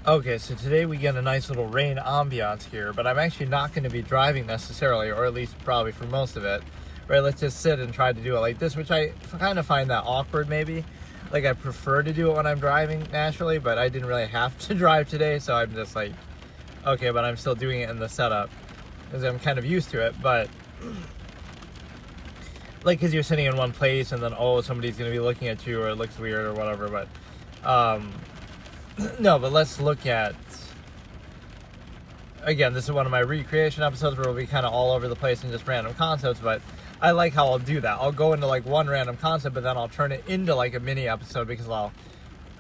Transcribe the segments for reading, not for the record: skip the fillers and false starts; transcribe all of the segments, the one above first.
Okay, so today we get a nice little rain ambiance here, but I'm actually not going to be driving necessarily, or at least probably for most of it. Right, let's just sit and try to do it like this, which I kind of find that awkward maybe. Like, I prefer to do it when I'm driving naturally, but I didn't really have to drive today, so I'm just like, okay, but I'm still doing it in the setup because I'm kind of used to it. But like, because you're sitting in one place and then, oh, somebody's going to be looking at you or it looks weird or whatever. But no, but let's look at, again, this is one of my recreation episodes where we'll be kind of all over the place and just random concepts, but I like how I'll do that. I'll go into like one random concept, but then I'll turn it into like a mini episode because I'll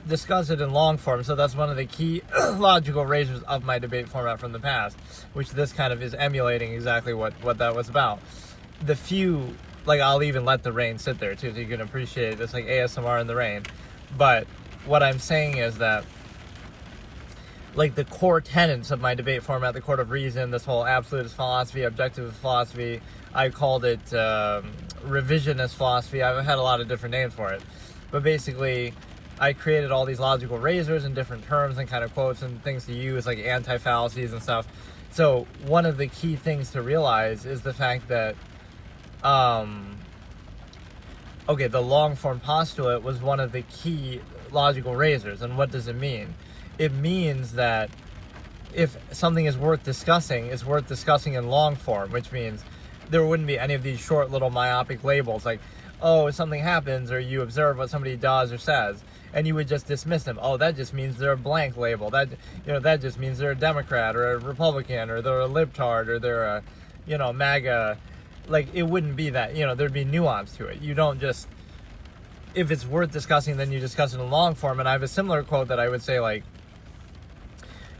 discuss it in long form. So that's one of the key logical razors of my debate format from the past, which this kind of is emulating exactly what that was about. The few, like, I'll even let the rain sit there too, so you can appreciate this, like ASMR in the rain. But what I'm saying is that, like, the core tenets of my debate format, the court of reason, this whole absolutist philosophy, objectivist philosophy, I called it revisionist philosophy. I've had a lot of different names for it. But basically, I created all these logical razors and different terms and kind of quotes and things to use, like anti-fallacies and stuff. So one of the key things to realize is the fact that, okay, the long-form postulate was one of the key logical razors. And what does it mean? It means that if something is worth discussing, it's worth discussing in long form, which means there wouldn't be any of these short little myopic labels like, oh, if something happens or you observe what somebody does or says, and you would just dismiss them. Oh, that just means they're a blank label. That, that just means they're a Democrat or a Republican or they're a libtard or they're a, MAGA. Like, it wouldn't be that, there'd be nuance to it. You don't just, if it's worth discussing, then you discuss it in long form. And I have a similar quote that I would say, like,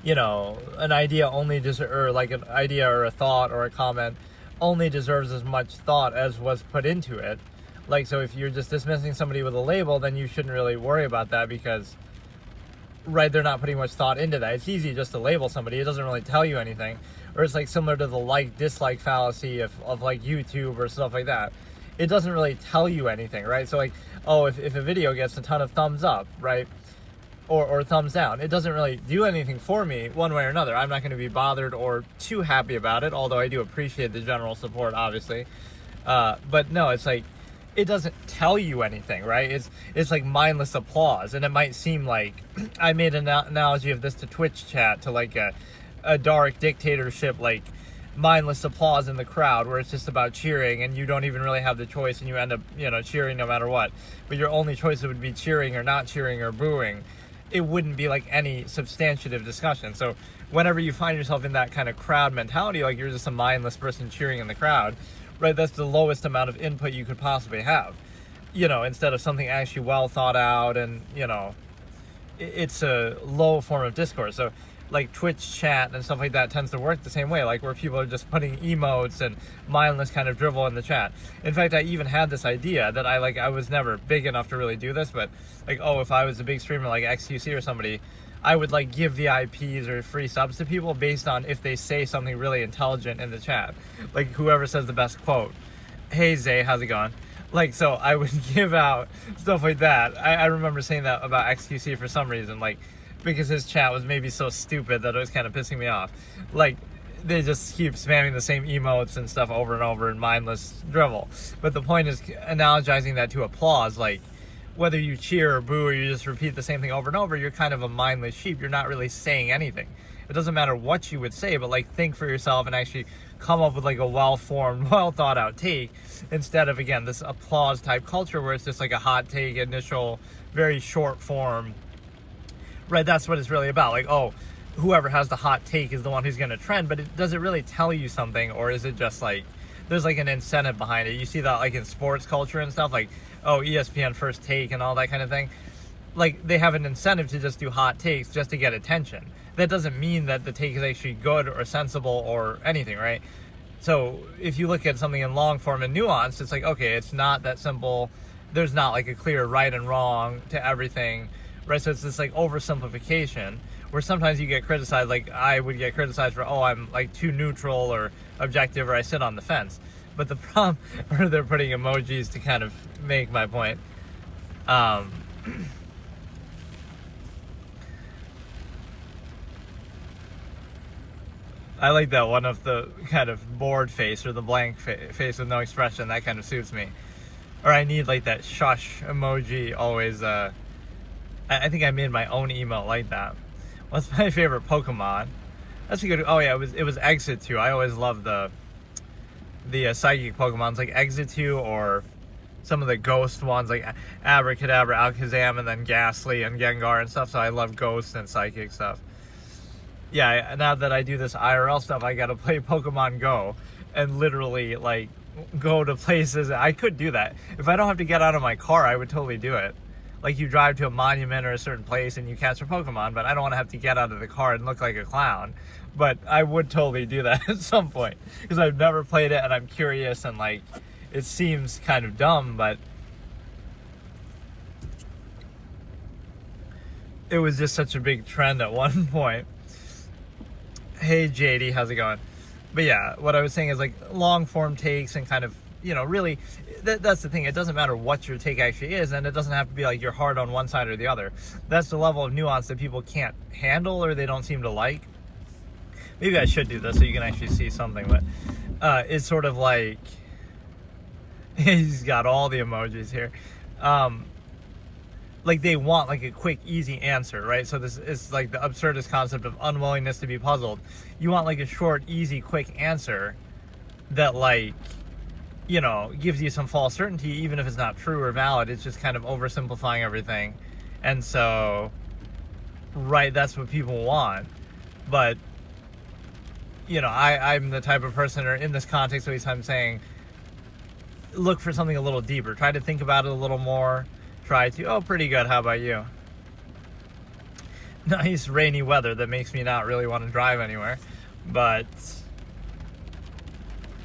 an idea only or like an idea or a thought or a comment only deserves as much thought as was put into it. Like, so if you're just dismissing somebody with a label, then you shouldn't really worry about that because, right, they're not putting much thought into that. It's easy just to label somebody. It doesn't really tell you anything. Or it's like similar to the like-dislike fallacy of like YouTube or stuff like that. It doesn't really tell you anything, right? So like, oh, if a video gets a ton of thumbs up, right? Or thumbs down, it doesn't really do anything for me one way or another. I'm not going to be bothered or too happy about it, although I do appreciate the general support, obviously. But no, it's like, it doesn't tell you anything, right? It's like mindless applause. And it might seem like, I made an analogy of this to Twitch chat, to like a dark dictatorship, like mindless applause in the crowd where it's just about cheering and you don't even really have the choice and you end up, cheering no matter what. But your only choice would be cheering or not cheering or booing. It wouldn't be like any substantive discussion. So whenever you find yourself in that kind of crowd mentality, like you're just a mindless person cheering in the crowd, right, that's the lowest amount of input you could possibly have, instead of something actually well thought out. And it's a low form of discourse. So like Twitch chat and stuff like that tends to work the same way, like where people are just putting emotes and mindless kind of drivel in the chat. In fact, I even had this idea that I was never big enough to really do this, but like, oh, if I was a big streamer like XQC or somebody, I would like give VIPs or free subs to people based on if they say something really intelligent in the chat. Like whoever says the best quote. Hey Zay, how's it going? Like, so I would give out stuff like that. I remember saying that about XQC for some reason, like, because his chat was maybe so stupid that it was kind of pissing me off. Like, they just keep spamming the same emotes and stuff over and over in mindless drivel. But the point is analogizing that to applause. Like, whether you cheer or boo or you just repeat the same thing over and over, you're kind of a mindless sheep. You're not really saying anything. It doesn't matter what you would say, but like, think for yourself and actually come up with like a well-formed, well-thought-out take, instead of, again, this applause type culture where it's just like a hot take, initial, very short form. Right, that's what it's really about. Like, oh, whoever has the hot take is the one who's going to trend, but does it really tell you something, or is it just like, there's like an incentive behind it? You see that like in sports culture and stuff, like, oh, ESPN First Take and all that kind of thing. Like, they have an incentive to just do hot takes just to get attention. That doesn't mean that the take is actually good or sensible or anything, right? So if you look at something in long form and nuance, it's like, okay, it's not that simple. There's not like a clear right and wrong to everything. Right, so it's this like oversimplification, where sometimes you get criticized, like I would get criticized for, oh, I'm like too neutral or objective, or I sit on the fence. But the problem, or they're putting emojis to kind of make my point. I like that one of the kind of bored face, or the blank face with no expression. That kind of suits me. Or I need like that shush emoji always. I think I made my own email like that. What's my favorite Pokemon? That's a good. Oh yeah, it was Exetu. I always love the psychic Pokemons like Exetu, or some of the ghost ones like Abracadabra, Alakazam, and then Ghastly and Gengar and stuff. So I love ghost and psychic stuff. Yeah, now that I do this IRL stuff, I gotta play Pokemon Go and literally like go to places. I could do that. If I don't have to get out of my car, I would totally do it. Like you drive to a monument or a certain place and you catch a Pokemon, but I don't want to have to get out of the car and look like a clown. But I would totally do that at some point, because I've never played it and I'm curious, and like it seems kind of dumb, but it was just such a big trend at one point. Hey JD, how's it going? But yeah, what I was saying is like long form takes, and kind of, really that's the thing. It doesn't matter what your take actually is, and it doesn't have to be like you're hard on one side or the other. That's the level of nuance that people can't handle, or they don't seem to like. Maybe I should do this so you can actually see something, but it's sort of like he's got all the emojis here. Like they want like a quick, easy answer, right? So this is like the absurdist concept of unwillingness to be puzzled. You want like a short, easy, quick answer that like, gives you some false certainty, even if it's not true or valid. It's just kind of oversimplifying everything. And so, right, that's what people want. But, I'm the type of person, or in this context, at least I'm saying, look for something a little deeper. Try to think about it a little more. Oh, pretty good. How about you? Nice rainy weather that makes me not really want to drive anywhere. But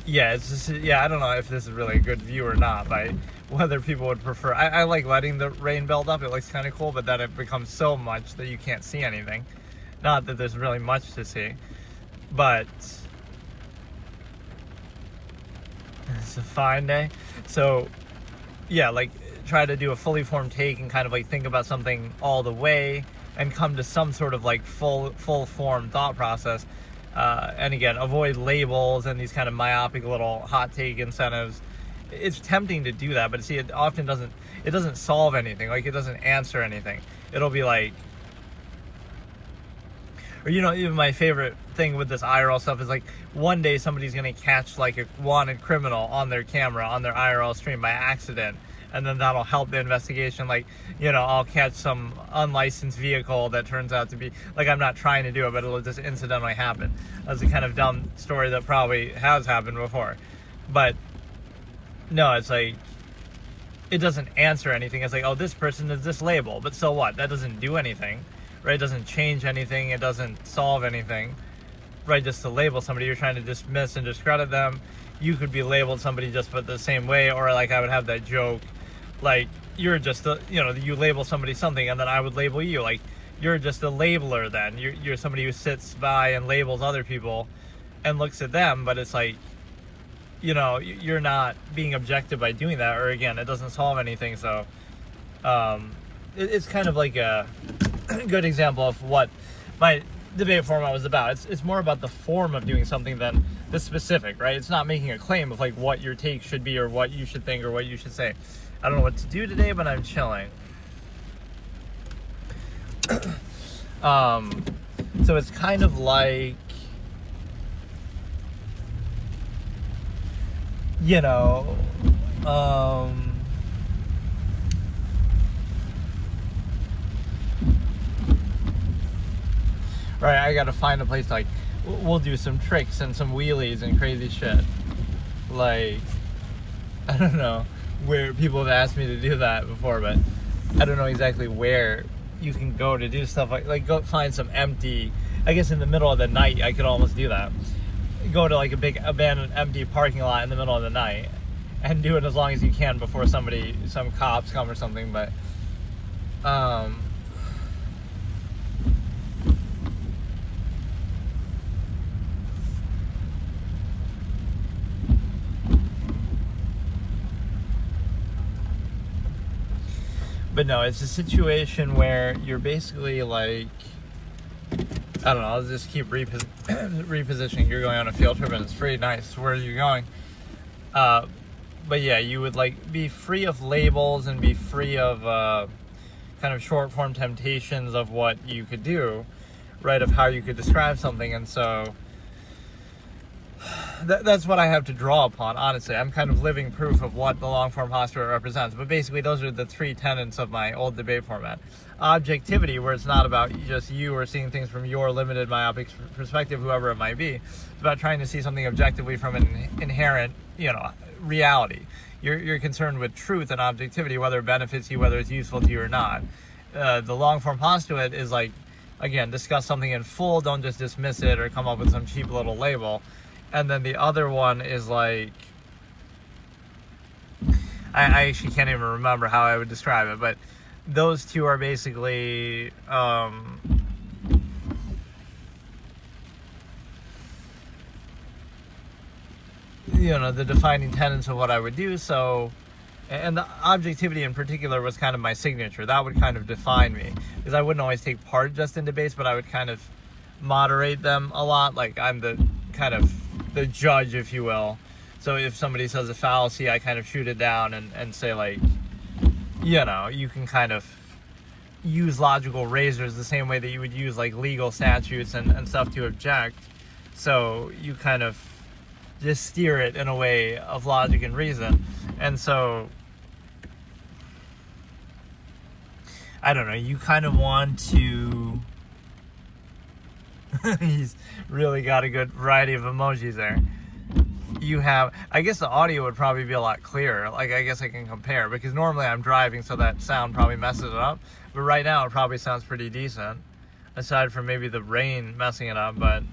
yeah, it's just, I don't know if this is really a good view or not, by whether people would prefer. I like letting the rain build up. It looks kind of cool, but then it becomes so much that you can't see anything. Not that there's really much to see, but it's a fine day. So yeah, like try to do a fully formed take and kind of like think about something all the way and come to some sort of like full form thought process. And again, avoid labels and these kind of myopic little hot take incentives. It's tempting to do that, but see, it often doesn't solve anything. Like it doesn't answer anything. It'll be like, or even my favorite thing with this IRL stuff is like one day somebody's gonna catch like a wanted criminal on their camera on their IRL stream by accident, and then that'll help the investigation. Like, I'll catch some unlicensed vehicle that turns out to be, like, I'm not trying to do it, but it'll just incidentally happen. That's a kind of dumb story that probably has happened before. But no, it's like, it doesn't answer anything. It's like, oh, this person is this label, but so what? That doesn't do anything, right? It doesn't change anything. It doesn't solve anything, right? Just to label somebody, you're trying to dismiss and discredit them. You could be labeled somebody just but the same way, or like I would have that joke, like you're just you label somebody something, and then I would label you like you're just a labeler. Then you're somebody who sits by and labels other people and looks at them, but it's like, you're not being objective by doing that, or again, it doesn't solve anything. So it's kind of like a good example of what my debate format was about. It's more about the form of doing something than the specific, right? It's not making a claim of like what your take should be or what you should think or what you should say. I don't know what to do today, but I'm chilling. So it's kind of like, right, I gotta find a place like, we'll do some tricks and some wheelies and crazy shit. Like, I don't know where people have asked me to do that before, but I don't know exactly where you can go to do stuff like go find some empty, I guess in the middle of the night, I could almost do that. Go to like a big abandoned empty parking lot in the middle of the night and do it as long as you can before some cops come or something. But But no, it's a situation where you're basically like, I don't know, I'll just keep repositioning. You're going on a field trip and it's free. Nice. Where are you going? But yeah, you would like be free of labels and be free of kind of short form temptations of what you could do, right? Of how you could describe something. And so that's what I have to draw upon, honestly. I'm kind of living proof of what the long form postulate represents. But basically, those are the three tenets of my old debate format. Objectivity, where it's not about just you or seeing things from your limited myopic perspective, whoever it might be. It's about trying to see something objectively from an inherent, reality. You're concerned with truth and objectivity, whether it benefits you, whether it's useful to you or not. The long form postulate is like, again, discuss something in full, don't just dismiss it or come up with some cheap little label. And then the other one is like, I actually can't even remember how I would describe it, but those two are basically the defining tenets of what I would do. So, and the objectivity in particular was kind of my signature. That would kind of define me, because I wouldn't always take part just in debates, but I would kind of moderate them a lot. Like I'm the kind of the judge, if you will. So if somebody says a fallacy, I kind of shoot it down and say like, you can kind of use logical razors the same way that you would use like legal statutes and stuff to object. So you kind of just steer it in a way of logic and reason. And so, I don't know, you kind of want to... He's really got a good variety of emojis there. You have, I guess the audio would probably be a lot clearer. Like, I guess I can compare, because normally I'm driving, so that sound probably messes it up. But right now it probably sounds pretty decent, aside from maybe the rain messing it up. But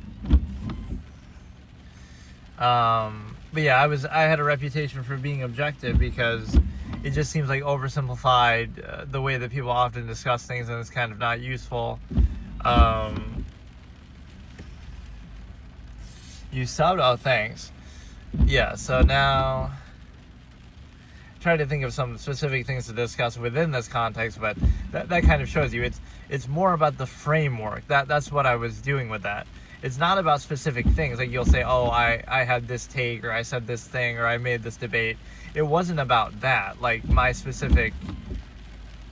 yeah, I had a reputation for being objective, because it just seems like oversimplified the way that people often discuss things, and it's kind of not useful. You subbed? Oh, thanks. Yeah, so now try to think of some specific things to discuss within this context, but that kind of shows you it's more about the framework. That's what I was doing with that. It's not about specific things. Like you'll say, oh, I had this take, or I said this thing, or I made this debate. It wasn't about that. Like my specific,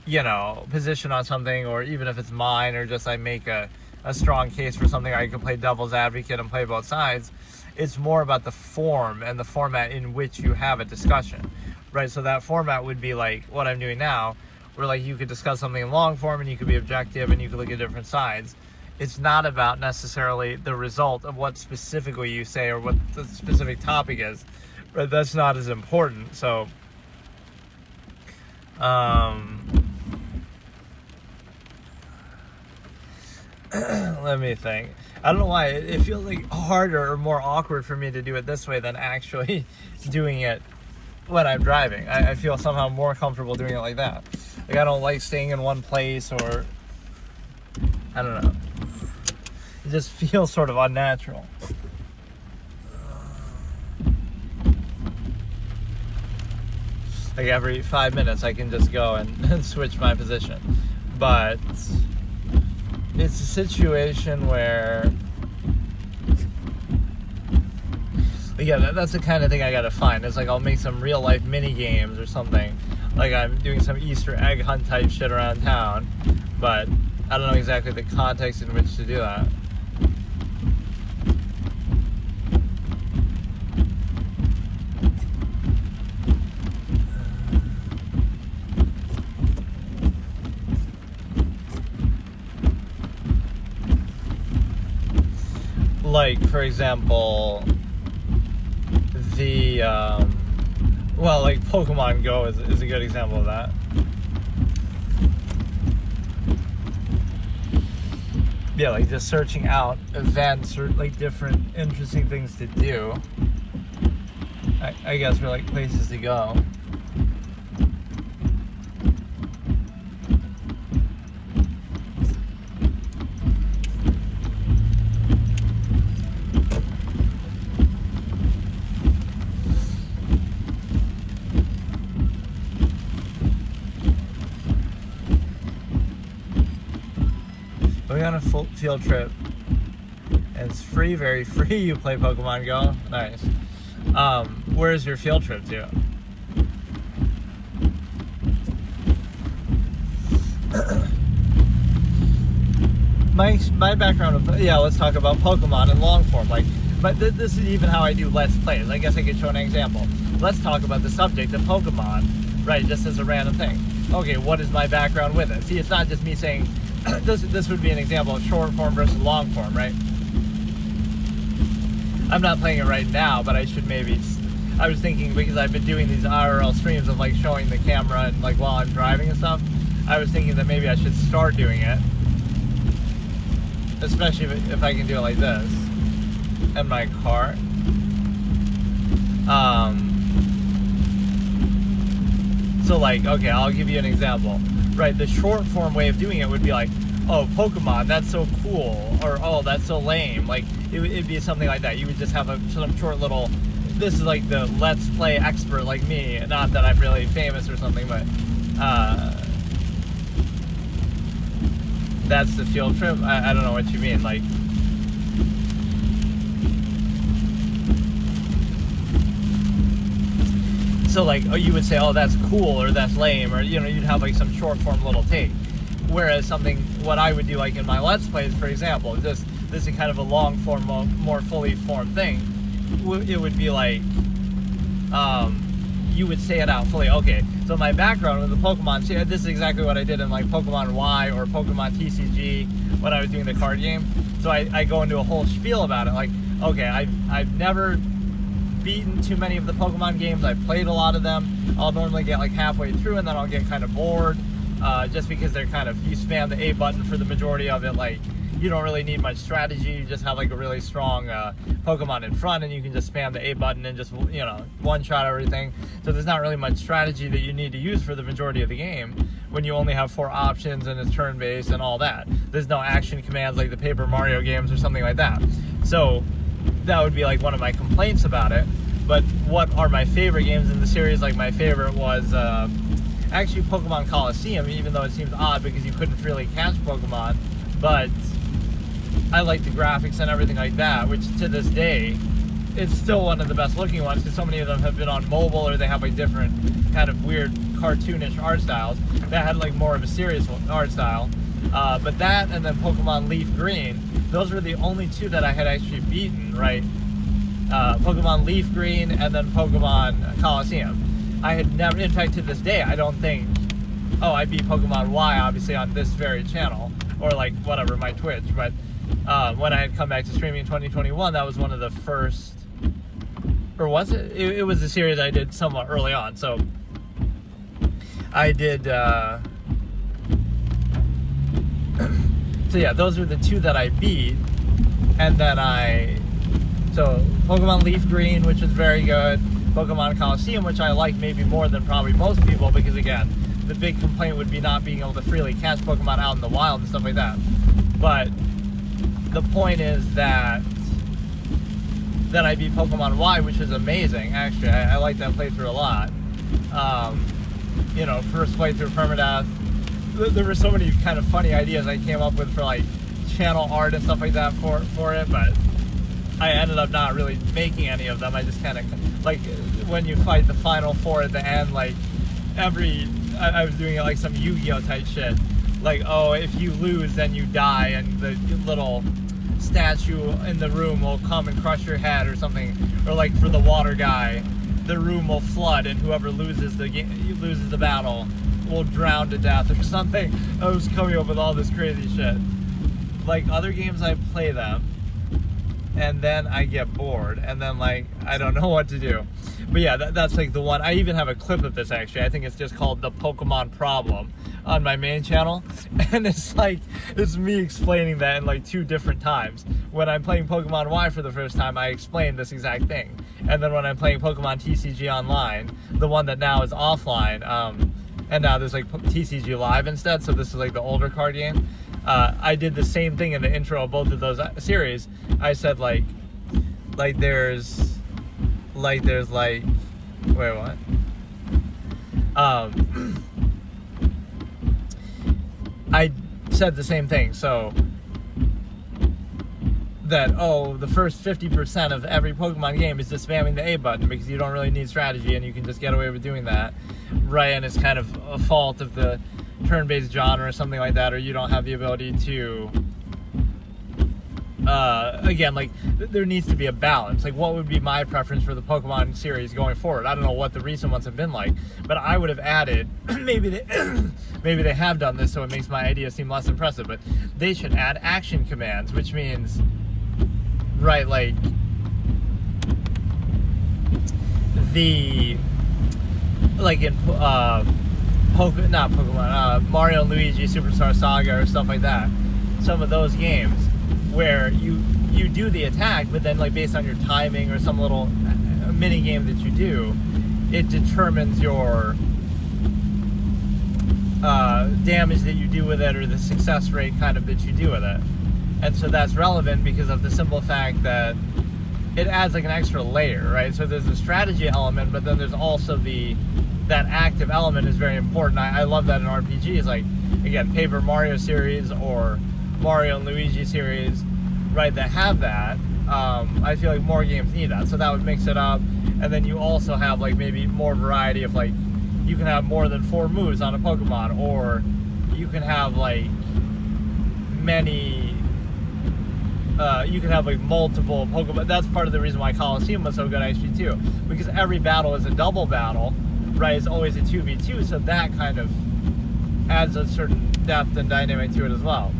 position on something, or even if it's mine, or just I make a strong case for something, or I can play devil's advocate and play both sides. It's more about the form and the format in which you have a discussion, right? So that format would be like what I'm doing now, where like you could discuss something in long form and you could be objective and you could look at different sides. It's not about necessarily the result of what specifically you say or what the specific topic is, but that's not as important. So, let me think. I don't know why it feels like harder or more awkward for me to do it this way than actually doing it when I'm driving. I feel somehow more comfortable doing it like that. Like I don't like staying in one place, or I don't know. It just feels sort of unnatural. Like every 5 minutes I can just go and switch my position. But it's a situation where, yeah, that's the kind of thing I gotta find. It's like I'll make some real life mini games or something. Like I'm doing some Easter egg hunt type shit around town, but I don't know exactly the context in which to do that. Like, for example, the, like Pokemon Go is a good example of that. Yeah, like just searching out events or like different interesting things to do. I guess, for like places to go. field trip. And it's free, very free. You play Pokemon Go. Nice. Where's your field trip to? my background of, yeah, let's talk about Pokemon and Longform. But this is even how I do Let's Plays. I guess I could show an example. Let's talk about the subject of Pokemon, right? Just as a random thing. Okay, what is my background with it? See, it's not just me saying this would be an example of short form versus long form, right? I'm not playing it right now, but I should maybe. I was thinking, because I've been doing these IRL streams of showing the camera and while I'm driving and stuff. I was thinking that maybe I should start doing it, especially if I can do it like this in my car. So okay, I'll give you an example. Right, the short form way of doing it would be oh, Pokemon, that's so cool, or oh, that's so lame. It'd be something like that. You would just have some short little. This is the Let's Play expert like me. Not that I'm really famous or something, but that's the field trip. I don't know what you mean. So oh, you would say, oh, that's cool, or that's lame, or you'd have some short form little take. Whereas what I would do in my Let's Plays, for example, this is kind of a long form, more fully formed thing. It would be you would say it out fully. Okay, so my background with the Pokemon, see, this is exactly what I did in Pokemon Y or Pokemon TCG when I was doing the card game. So I go into a whole spiel about it. Okay, I've never beaten too many of the Pokemon games. I've played a lot of them. I'll normally get halfway through and then I'll get kind of bored, just because they're you spam the A button for the majority of it. You don't really need much strategy. You just have a really strong Pokemon in front, and you can just spam the A button and just one shot everything. So there's not really much strategy that you need to use for the majority of the game when you only have 4 options and it's turn-based and all that. There's no action commands like the Paper Mario games or something like that. So that would be one of my complaints about it. But what are my favorite games in the series? My favorite was actually Pokemon Coliseum, even though it seems odd because you couldn't really catch Pokemon. But I like the graphics and everything like that, which to this day, it's still one of the best looking ones because so many of them have been on mobile, or they have different kind of weird cartoonish art styles. That had more of a serious art style. But that and then Pokemon Leaf Green, those were the only 2 that I had actually beaten, right? Pokemon Leaf Green and then Pokemon Coliseum. I had never, in fact to this day, I don't think, oh, I beat Pokemon Y obviously on this very channel, or whatever, my Twitch, but when I had come back to streaming in 2021, that was one of the first, or was it? It was a series I did somewhat early on, so I did, so yeah, those were the 2 that I beat, and then so Pokemon Leaf Green, which was very good, Pokemon Coliseum, which I like maybe more than probably most people, because again, the big complaint would be not being able to freely catch Pokemon out in the wild and stuff like that. But the point is that I beat Pokemon Y, which is amazing, actually. I like that playthrough a lot. First playthrough permadeath. There were so many kind of funny ideas I came up with for channel art and stuff like that for it, but I ended up not really making any of them. I just kind of, when you fight the final 4 at the end, I was doing it some Yu-Gi-Oh type shit. Oh, if you lose, then you die, and the little statue in the room will come and crush your head or something. Or for the water guy, the room will flood, and whoever loses the battle will drown to death or something. I was coming up with all this crazy shit. Other games, I play them, and then I get bored, and then I don't know what to do. But yeah, that's the one. I even have a clip of this, actually. I think it's just called The Pokemon Problem on my main channel, and it's it's me explaining that in 2 different times. When I'm playing Pokemon Y for the first time, I explain this exact thing, and then when I'm playing Pokemon TCG Online, the one that now is offline, and now there's TCG Live instead, so this is the older card game. I did the same thing in the intro of both of those series. I said there's wait, what? I said the same thing. So that, oh, the first 50% of every Pokemon game is just spamming the A button because you don't really need strategy and you can just get away with doing that, right? And it's kind of a fault of the turn-based genre or something like that, or you don't have the ability to, again, like, there needs to be a balance. Like, what would be my preference for the Pokemon series going forward? I don't know what the recent ones have been like, but I would have added, maybe they have done this so it makes my idea seem less impressive, but they should add action commands, which means, right, like, like in Mario and Luigi Superstar Saga or stuff like that, some of those games where you do the attack, but then, like, based on your timing or some little mini game that you do, it determines your damage that you do with it, or the success rate kind of that you do with it. And so that's relevant because of the simple fact that it adds like an extra layer, right? So there's a strategy element, but then there's also that active element is very important. I love that in RPGs, like, again, Paper Mario series or Mario and Luigi series, right, that have that. I feel like more games need that, so that would mix it up. And then you also have, like, maybe more variety of, like, you can have more than 4 moves on a Pokemon, or you can have, like, many, you can have, like, multiple Pokemon. That's part of the reason why Coliseum was so good actually too, because every battle is a double battle, right? It's always a 2v2, so that kind of adds a certain depth and dynamic to it as well.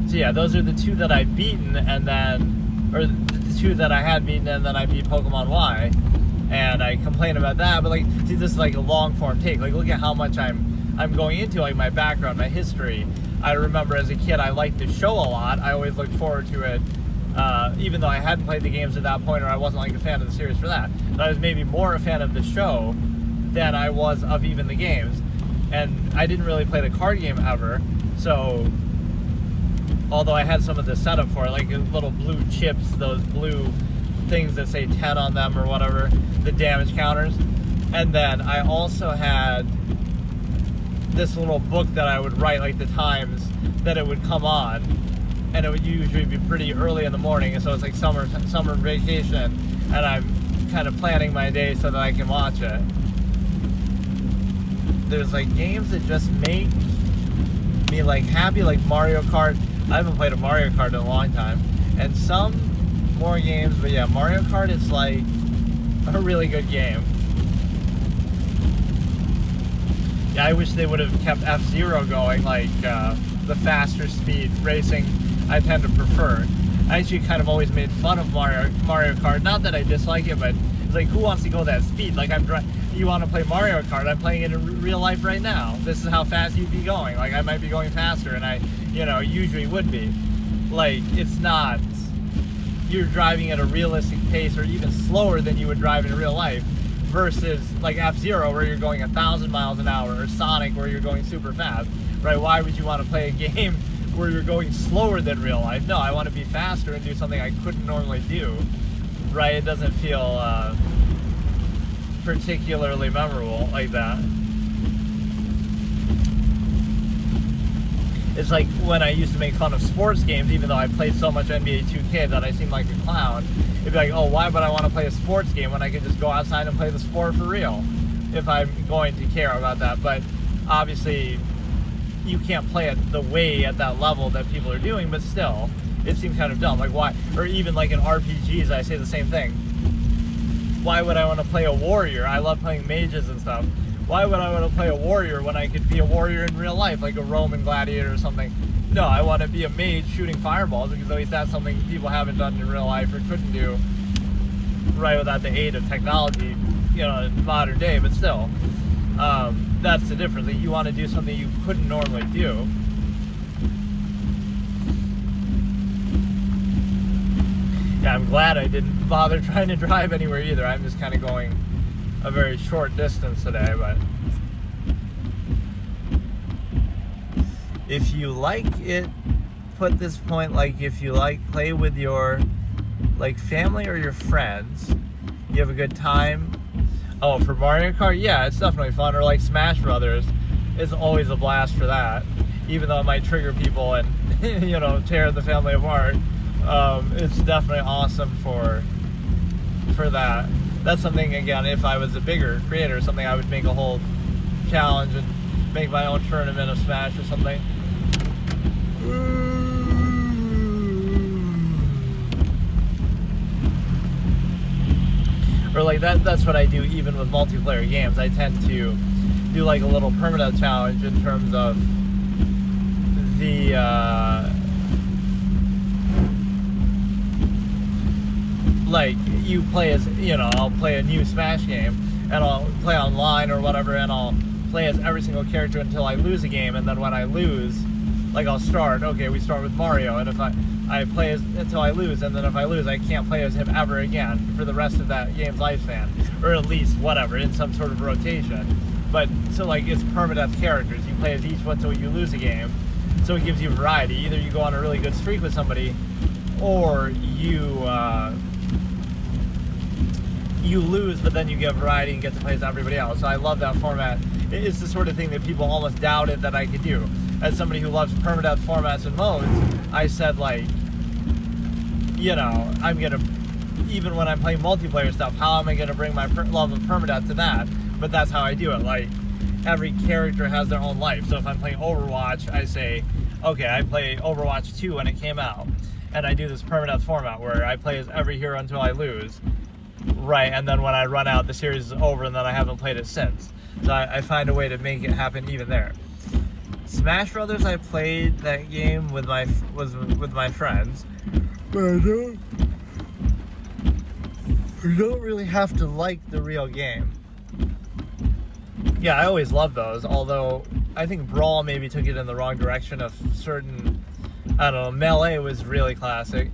So yeah, those are the 2 that I've beaten, and then, or the 2 that I had beaten, and then I beat Pokemon Y, and I complain about that. But, like, see, this is like a long form take. Like, look at how much I'm going into, like, my background, my history. I remember as a kid I liked the show a lot. I always looked forward to it, even though I hadn't played the games at that point, or I wasn't, like, a fan of the series for that. But I was maybe more a fan of the show than I was of even the games. And I didn't really play the card game ever, so although I had some of the setup for it, like little blue chips, those blue things that say 10 on them or whatever, the damage counters. And then I also had this little book that I would write, like, the times that it would come on, and it would usually be pretty early in the morning, and so it's like summer vacation, and I'm kind of planning my day so that I can watch it. There's, like, games that just make me, like, happy, like Mario Kart. I haven't played a Mario Kart in a long time, and some more games, but yeah, Mario Kart is, like, a really good game. Yeah, I wish they would have kept F-Zero going, like, the faster speed racing I tend to prefer. I actually kind of always made fun of Mario Kart, not that I dislike it, but it's like, who wants to go that speed? Like, you want to play Mario Kart, I'm playing it in real life right now. This is how fast you'd be going. Like, I might be going faster, and I, usually would be. Like, it's not, you're driving at a realistic pace, or even slower than you would drive in real life, versus, like, F-Zero, where you're going 1,000 miles an hour, or Sonic, where you're going super fast, right? Why would you want to play a game where you're going slower than real life? No, I want to be faster and do something I couldn't normally do, right? It doesn't feel particularly memorable like that. It's like when I used to make fun of sports games, even though I played so much NBA 2K that I seemed like a clown. It'd be like, oh, why would I want to play a sports game when I can just go outside and play the sport for real, if I'm going to care about that? But obviously, you can't play it at that level that people are doing, but still, it seems kind of dumb. Like, why? Or even like in RPGs, I say the same thing. Why would I want to play a warrior? I love playing mages and stuff. Why would I want to play a warrior when I could be a warrior in real life, like a Roman gladiator or something? No, I want to be a mage shooting fireballs, because at least that's something people haven't done in real life or couldn't do, right, without the aid of technology, in modern day. But still, that's the difference. That you want to do something you couldn't normally do. Yeah, I'm glad I didn't bother trying to drive anywhere either. I'm just kind of going a very short distance today, but if you like it, put this point, like, if you like play with your, like, family or your friends, you have a good time. Oh, for Mario Kart, yeah, it's definitely fun. Or like Smash Brothers, it's always a blast for that. even though it might trigger people and tear the family apart. It's definitely awesome for that. That's something, again, if I was a bigger creator, something I would make a whole challenge and make my own tournament of Smash or something. Or like that's what I do even with multiplayer games. I tend to do like a little permadeath challenge in terms of the like you play as, I'll play a new Smash game and I'll play online or whatever, and I'll play as every single character until I lose a game, and then when I lose, like I'll start, okay, we start with Mario, and if I play as until I lose, and then if I lose, I can't play as him ever again for the rest of that game's lifespan, or at least whatever, in some sort of rotation. But so like it's permadeath characters, you play as each one until you lose a game, so it gives you variety. Either you go on a really good streak with somebody, or you lose, but then you get variety and get to play as everybody else. So I love that format. It's the sort of thing that people almost doubted that I could do. As somebody who loves permadeath formats and modes, I said, like, I'm gonna, even when I'm playing multiplayer stuff, how am I gonna bring my love of permadeath to that? But that's how I do it. Like, every character has their own life. So if I'm playing Overwatch, I say, okay, I play Overwatch 2 when it came out, and I do this permadeath format where I play as every hero until I lose. Right, and then when I run out, the series is over, and then I haven't played it since. So I find a way to make it happen even there. Smash Brothers, I played that game with my friends, but I don't really have to like the real game. Yeah, I always loved those, although I think Brawl maybe took it in the wrong direction of certain, I don't know, Melee was really classic.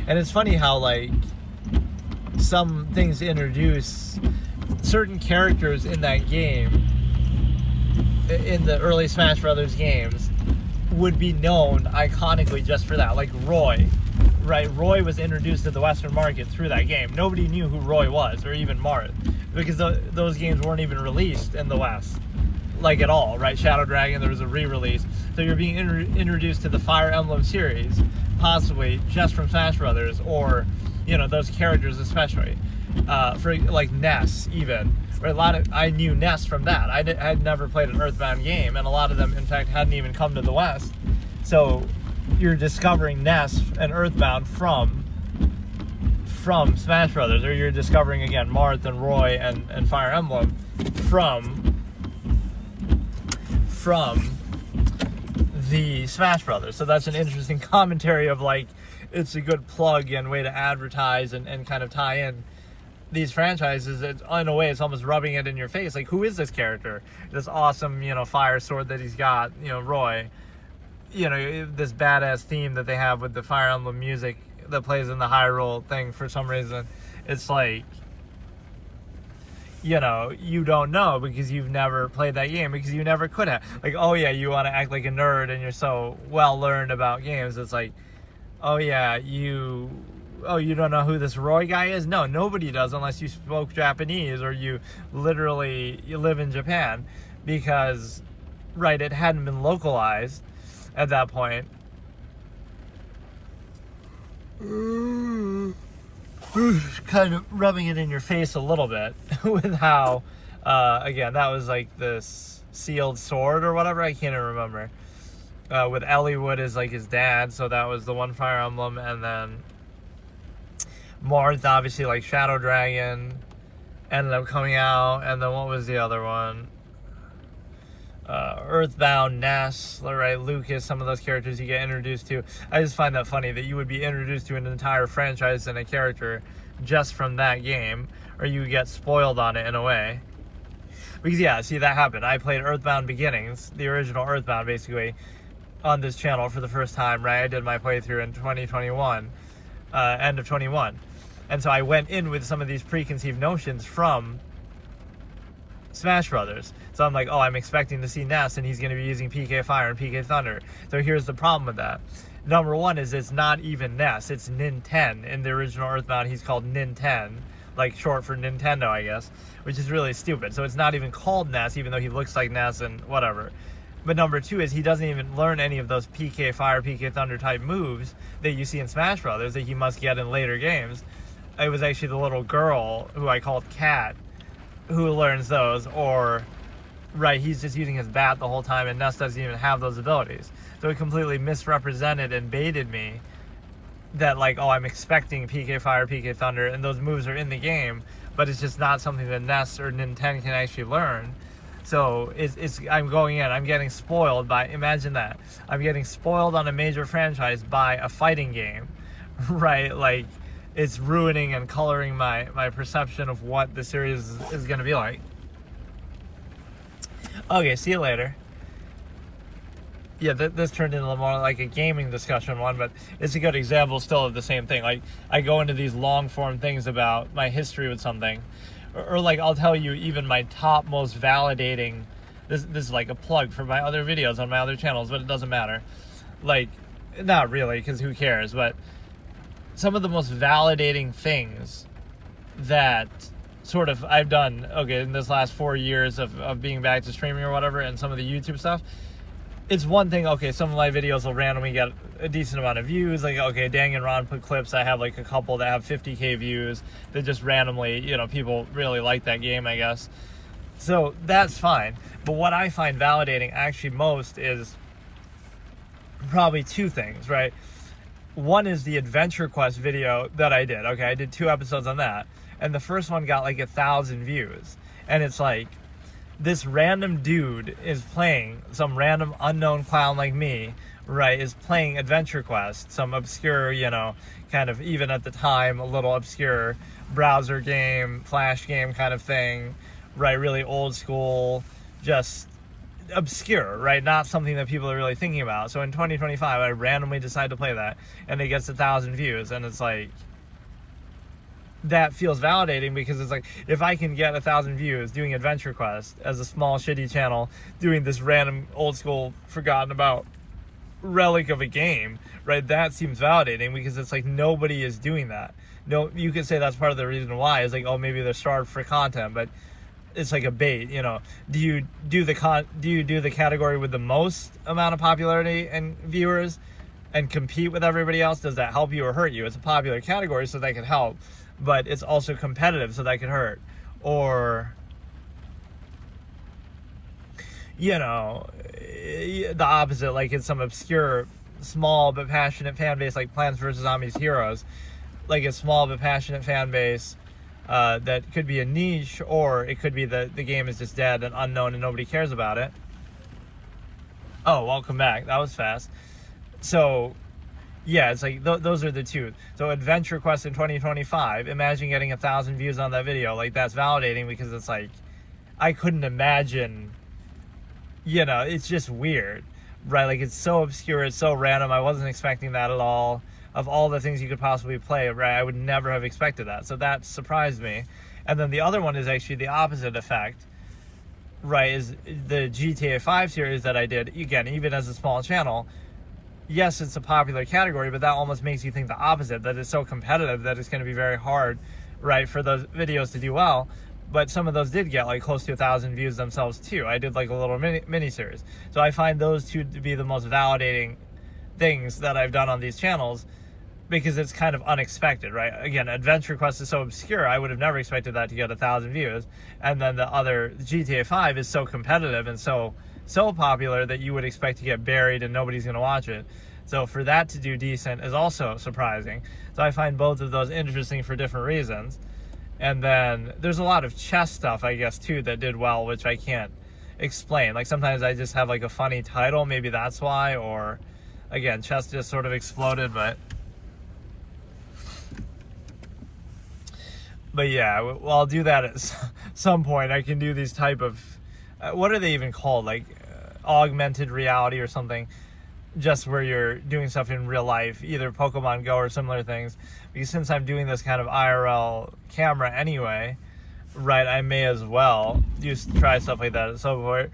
And it's funny how, like, some things introduce certain characters in that game, in the early Smash Brothers games, would be known iconically just for that. Like Roy, right? Roy was introduced to the Western market through that game. Nobody knew who Roy was, or even Marth, because those games weren't even released in the West, like at all, right? Shadow Dragon, there was a re-release. So you're being introduced to the Fire Emblem series, possibly just from Smash Brothers, or those characters especially, for like Ness even. Right? I knew Ness from that. I had never played an Earthbound game, and a lot of them, in fact, hadn't even come to the West. So you're discovering Ness and Earthbound from Smash Brothers, or you're discovering again Marth and Roy and Fire Emblem from the Smash Brothers. So that's an interesting commentary of, like, it's a good plug and way to advertise and kind of tie in these franchises. In a way, it's almost rubbing it in your face. Like, who is this character? This awesome, fire sword that he's got, Roy. This badass theme that they have with the Fire Emblem music that plays in the Hyrule thing for some reason. It's like, you don't know because you've never played that game, because you never could have. Like, oh yeah, you want to act like a nerd and you're so well learned about games. It's like, oh yeah, you don't know who this Roy guy is? No, nobody does unless you spoke Japanese or you live in Japan, because, right, it hadn't been localized at that point. Kind of rubbing it in your face a little bit with how, again, that was like this sealed sword or whatever, I can't even remember. With Eliwood as like his dad, so that was the one Fire Emblem, and then Marth, obviously, like Shadow Dragon ended up coming out, and then what was the other one? Earthbound, Ness, right, Lucas, some of those characters you get introduced to. I just find that funny that you would be introduced to an entire franchise and a character just from that game, or you get spoiled on it in a way. Because, yeah, see, that happened. I played Earthbound Beginnings, the original Earthbound, basically, on this channel for the first time, right? I did my playthrough in 2021, end of 21. And so I went in with some of these preconceived notions from Smash Brothers. So I'm like, oh, I'm expecting to see Ness, and he's going to be using PK Fire and PK Thunder. So here's the problem with that. Number one is it's not even Ness. It's Nin 10. In the original Earthbound, he's called Nin 10. like short for Nintendo, I guess, which is really stupid. So it's not even called Ness, even though he looks like Ness and whatever. But number two is he doesn't even learn any of those PK Fire, PK Thunder type moves that you see in Smash Brothers that he must get in later games. It was actually the little girl who I called Cat who learns those, or right, he's just using his bat the whole time, and Ness doesn't even have those abilities. So it completely misrepresented and baited me that, like, oh, I'm expecting PK Fire, PK Thunder, and those moves are in the game, but it's just not something that Ness or Nintendo can actually learn. So I'm going in, I'm getting spoiled by, imagine that, I'm getting spoiled on a major franchise by a fighting game, right? Like, it's ruining and coloring my perception of what the series is going to be like. Okay, see you later. Yeah, this turned into more like a gaming discussion one, but it's a good example still of the same thing. Like, I go into these long form things about my history with something, or like I'll tell you even my top most validating, this is like a plug for my other videos on my other channels, but it doesn't matter. Like, not really, because who cares, but some of the most validating things that sort of I've done, okay, in this last 4 years of being back to streaming or whatever, and some of the YouTube stuff, it's one thing, okay, some of my videos will randomly get a decent amount of views, like, okay, Dang and Ron put clips, I have like a couple that have 50k views, that just randomly, you know, people really like that game, I guess. So that's fine. But what I find validating actually most is probably two things, right? One is the Adventure Quest video that I did. Okay, I did 2 episodes on that. And the first one got like 1,000 views. And it's like, this random dude is playing, some random unknown clown like me, right, is playing Adventure Quest, some obscure, you know, kind of, even at the time, a little obscure browser game, flash game kind of thing, right, really old school, just obscure, right, not something that people are really thinking about. So in 2025, I randomly decide to play that, and it gets 1,000 views, and it's like, that feels validating, because it's like, if I can get 1,000 views doing Adventure Quest as a small shitty channel, doing this random old school forgotten about relic of a game, right, that seems validating, because it's like nobody is doing that. No, you could say that's part of the reason why, is like, oh, maybe they're starved for content, but it's like a bait, you know. Do you do the category with the most amount of popularity and viewers and compete with everybody else? Does that help you or hurt you? It's a popular category, so that can help, but it's also competitive, so that could hurt. Or, you know, the opposite, like it's some obscure, small but passionate fan base, like Plants vs. Zombies Heroes, like a small but passionate fan base that could be a niche, or it could be that the game is just dead and unknown and nobody cares about it. Oh, welcome back. That was fast. So, yeah, it's like those are the two. So Adventure Quest in 2025, imagine getting 1,000 views on that video. Like, that's validating, because it's like, I couldn't imagine, you know, it's just weird, right? Like, it's so obscure, it's so random, I wasn't expecting that at all. Of all the things you could possibly play, right, I would never have expected that. So that surprised me. And then the other one is actually the opposite effect, right, is the GTA 5 series that I did, again, even as a small channel. Yes, it's a popular category, but that almost makes you think the opposite, that it's so competitive that it's going to be very hard, right, for those videos to do well. But some of those did get like close to 1,000 views themselves too. I did like a little mini series. So I find those two to be the most validating things that I've done on these channels, because it's kind of unexpected, right? Again, Adventure Quest is so obscure, I would have never expected that to get 1,000 views. And then the other, GTA 5, is so competitive and so popular that you would expect to get buried and nobody's going to watch it. So for that to do decent is also surprising. So I find both of those interesting for different reasons. And then there's a lot of chess stuff, I guess, too, that did well, which I can't explain. Like, sometimes I just have like a funny title, maybe that's why, or again, chess just sort of exploded, but yeah, well, I'll do that at some point. I can do these type of, what are they even called? Like augmented reality or something, just where you're doing stuff in real life, either Pokemon Go or similar things. Because since I'm doing this kind of IRL camera anyway, right, I may as well try stuff like that at some point.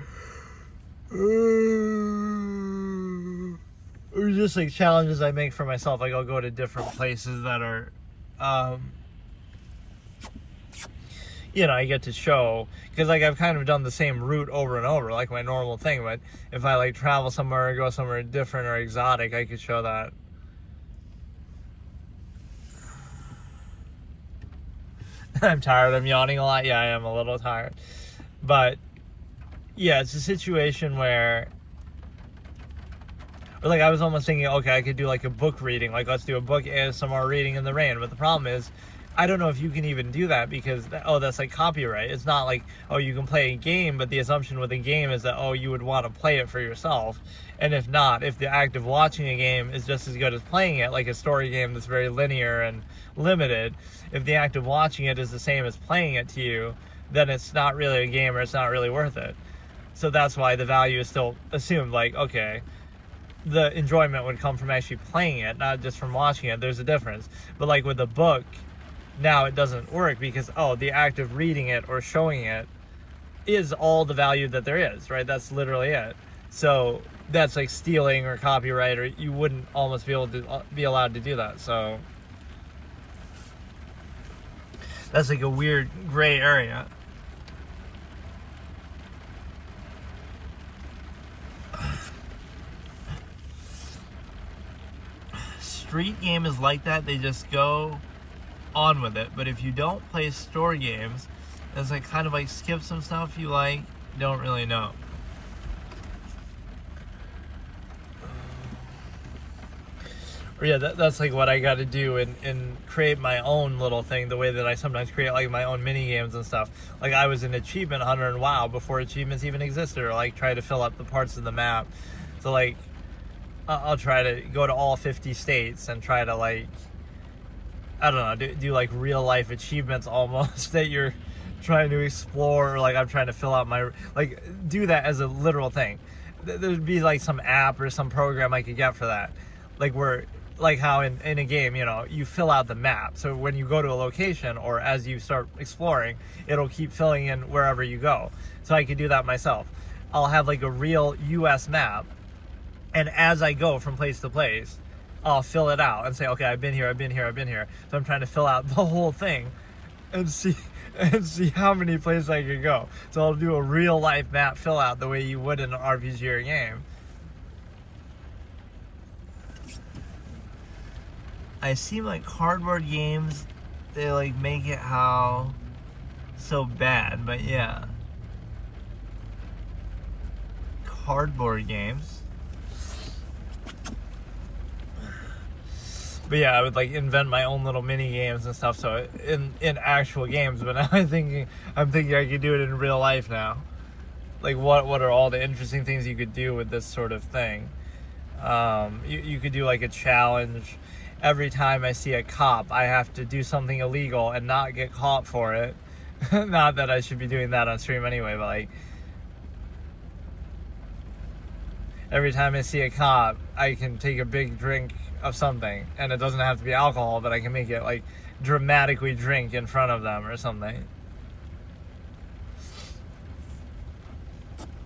Or just like challenges I make for myself. Like, I'll go to different places that are I get to show, because like I've kind of done the same route over and over, like my normal thing. But if I like travel somewhere or go somewhere different or exotic, I could show that. I'm tired. I'm yawning a lot. Yeah, I am a little tired. But yeah, it's a situation where, or like I was almost thinking, okay, I could do like a book reading. Like let's do a book ASMR reading in the rain. But the problem is, I don't know if you can even do that because, that's like copyright. It's not like, you can play a game, but the assumption with a game is that, you would want to play it for yourself. And if not, if the act of watching a game is just as good as playing it, like a story game that's very linear and limited, if the act of watching it is the same as playing it to you, then it's not really a game or it's not really worth it. So that's why the value is still assumed, like, okay, the enjoyment would come from actually playing it, not just from watching it. There's a difference. But like with a book, now it doesn't work because, the act of reading it or showing it is all the value that there is, right? That's literally it. So that's like stealing or copyright, or you wouldn't almost be able to be allowed to do that. So that's like a weird gray area. Street game is like that. They just go on with it. But if you don't play story games, it's like kind of like skip some stuff you like, don't really know. Or yeah, that's like what I got to do and create my own little thing, the way that I sometimes create like my own mini games and stuff. Like I was an achievement hunter in WoW before achievements even existed, or like try to fill up the parts of the map. So like I'll try to go to all 50 states and try to like, I don't know, do like real life achievements almost that you're trying to explore, or like I'm trying to fill out my, like do that as a literal thing. There'd be like some app or some program I could get for that. Like where, like how in a game, you fill out the map. So when you go to a location or as you start exploring, it'll keep filling in wherever you go. So I could do that myself. I'll have like a real US map. And as I go from place to place, I'll fill it out and say, okay, I've been here, I've been here, I've been here. So I'm trying to fill out the whole thing and see how many places I could go. So I'll do a real life map fill out the way you would in an RPG or game. I seem like cardboard games, they like make it how so bad, but yeah. Cardboard games. But yeah, I would like invent my own little mini games and stuff. So in actual games, but now I'm thinking I could do it in real life now. Like what are all the interesting things you could do with this sort of thing? You could do like a challenge. Every time I see a cop, I have to do something illegal and not get caught for it. Not that I should be doing that on stream anyway, but like every time I see a cop, I can take a big drink of something, and it doesn't have to be alcohol, but I can make it like dramatically drink in front of them or something.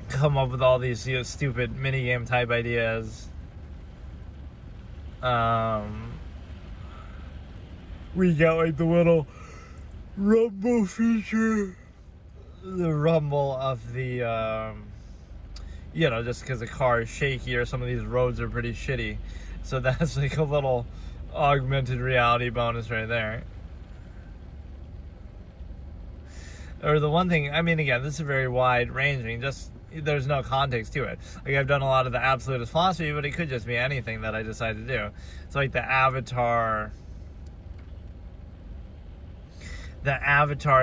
Come up with all these stupid minigame type ideas. We got like the little rumble feature, the rumble of the just because the car is shaky or some of these roads are pretty shitty. So that's like a little augmented reality bonus right there. Or the one thing, I mean, again, this is very wide ranging, just there's no context to it. Like I've done a lot of the absolutist philosophy, but it could just be anything that I decide to do. So like the Avatar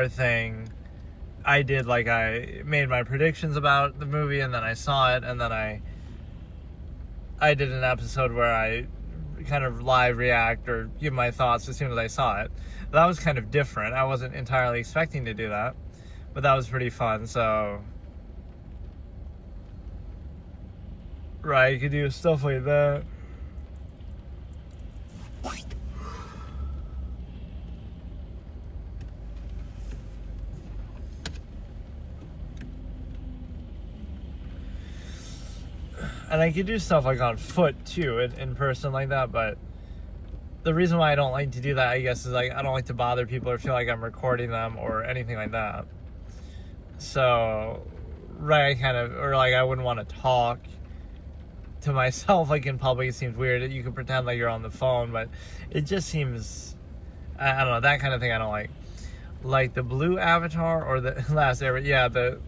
thing, I did like, I made my predictions about the movie and then I saw it, and then I did an episode where I kind of live react or give my thoughts as soon as I saw it. That was kind of different. I wasn't entirely expecting to do that, but that was pretty fun. So, right, you could do stuff like that. And I could do stuff like on foot too, in person like that, but the reason why I don't like to do that, I guess, is like I don't like to bother people or feel like I'm recording them or anything like that. So, right, I kind of, or like I wouldn't want to talk to myself like in public. It seems weird. You can pretend like you're on the phone, but it just seems, I don't know, that kind of thing I don't like. Like the blue avatar or the last ever, yeah, the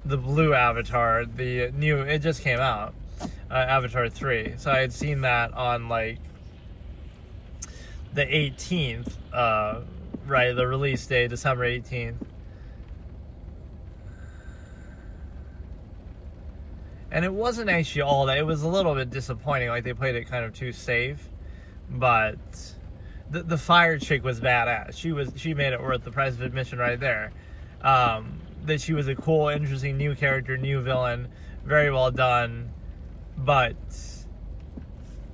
blue avatar, the new, it just came out, Avatar 3. So I had seen that on like the 18th, right, the release day, December 18th. And it wasn't actually all that. It was a little bit disappointing. Like, they played it kind of too safe. But the fire chick was badass. She made it worth the price of admission right there. That she was a cool, interesting new character, new villain. Very well done. But,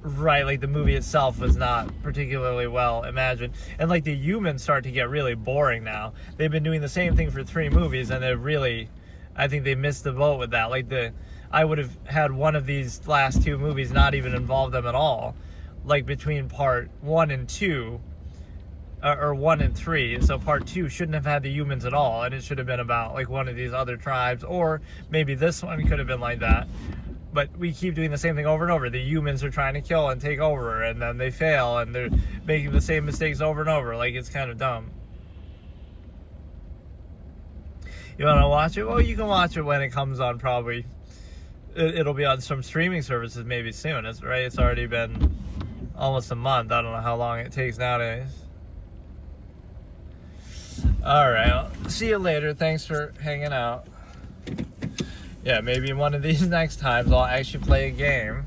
right, like, the movie itself was not particularly well imagined. And, like, the humans start to get really boring now. They've been doing the same thing for 3 movies, and they've really, I think they missed the boat with that. Like, I would have had one of these last 2 movies not even involve them at all. Like between part 1 and 2, or 1 and 3. So part 2 shouldn't have had the humans at all. And it should have been about like one of these other tribes. Or maybe this one could have been like that. But we keep doing the same thing over and over. The humans are trying to kill and take over. And then they fail. And they're making the same mistakes over and over. Like, it's kind of dumb. You want to watch it? Well, you can watch it when it comes on, probably. It'll be on some streaming services maybe soon. Right? It's already been almost a month. I don't know how long it takes nowadays. Alright, well, see you later. Thanks for hanging out. Yeah, maybe one of these next times I'll actually play a game.